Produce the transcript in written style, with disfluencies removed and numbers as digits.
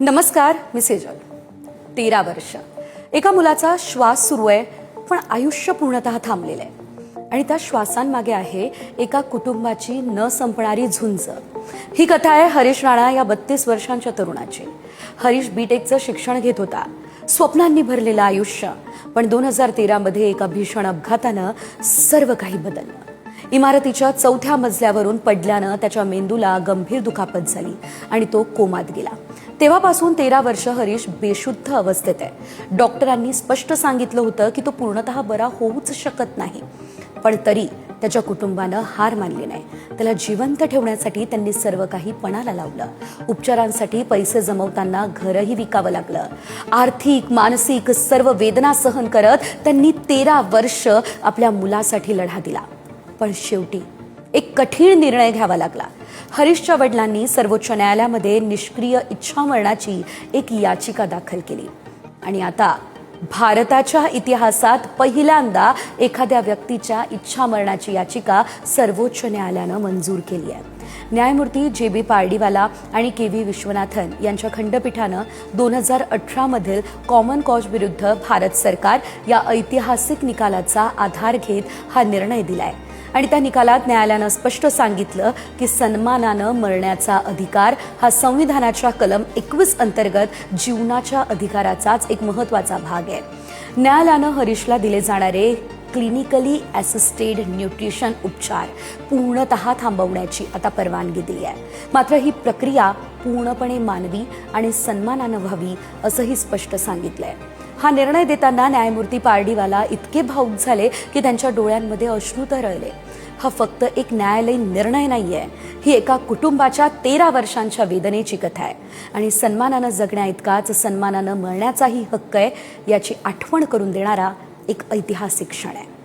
नमस्कार, मी सेजल. 13 वर्ष एका मुलाचा श्वास सुरू आहे, पण आयुष्य पूर्णतः थांबलेलं आहे. आणि त्या श्वासांमागे आहे एका कुटुंबाची न संपणारी झुंज. ही कथा आहे हरीश राणा या 32 वर्षांच्या तरुणाची. हरीश बीटेकचं शिक्षण घेत होता, स्वप्नांनी भरलेलं आयुष्य. पण 2013 मध्ये एका भीषण अपघातानं सर्व काही बदललं. इमारतीच्या 4थ्या मजल्यावरून पडल्यानं त्याच्या मेंदूला गंभीर दुखापत झाली आणि तो कोमात गेला. तेव्हापासून 13 वर्ष हरीश बेशुद्ध अवस्थेत आहे. डॉक्टरांनी स्पष्ट सांगितलं होतं की तो पूर्णतः बरा होऊच शकत नाही. पण तरी त्याच्या कुटुंबानं हार मानली नाही. त्याला जिवंत ठेवण्यासाठी त्यांनी सर्व काही पणाला लावलं. उपचारांसाठी पैसे जमवताना घरही विकावं लागलं. आर्थिक, मानसिक सर्व वेदना सहन करत त्यांनी 13 वर्ष आपल्या मुलासाठी लढा दिला. पण शेवटी एक कठीण निर्णय घ्यावा लागला. हरीशच्या वडिलांनी सर्वोच्च न्यायालयामध्ये निष्क्रिय इच्छामरणाची एक याचिका दाखल केली. आणि आता भारताच्या इतिहासात पहिल्यांदा एखाद्या व्यक्तीच्या इच्छामरणाची याचिका सर्वोच्च न्यायालयानं मंजूर केली आहे. न्यायमूर्ती JB पार्डीवाला आणि KV विश्वनाथन यांच्या खंडपीठानं 2018 मधील कॉमन कॉज विरुद्ध भारत सरकार या ऐतिहासिक निकालाचा आधार घेत हा निर्णय दिलाय. आणि त्या निकालात न्यायालयानं स्पष्ट सांगितलं की सन्मानानं मरण्याचा अधिकार हा संविधानाच्या कलम 21 अंतर्गत जीवनाच्या अधिकाराचाच एक महत्त्वाचा भाग आहे. न्यायालयानं हरीशला दिले जाणारे क्लिनिकली असिस्टेड न्यूट्रिशन उपचार पूर्णतः थांबवण्याची आता परवानगी दिली आहे. मात्र ही प्रक्रिया पूर्णपणे मानवी आणि सन्मानानं व्हावी असंही स्पष्ट सांगितलंय. हा निर्णय देताना न्यायमूर्ती पार्डीवाला इतके भावुक झाले की त्यांच्या डोळ्यांमध्ये अश्रू तरळले. हा फक्त एक न्यायालयीन निर्णय नाहीये, ही एका कुटुंबाच्या 13 वर्षांच्या वेदनेची कथा आहे. आणि सन्मानानं जगण्या इतकाच सन्मानानं मरण्याचाही हक्क आहे याची आठवण करून देणारा एक ऐतिहासिक क्षण आहे.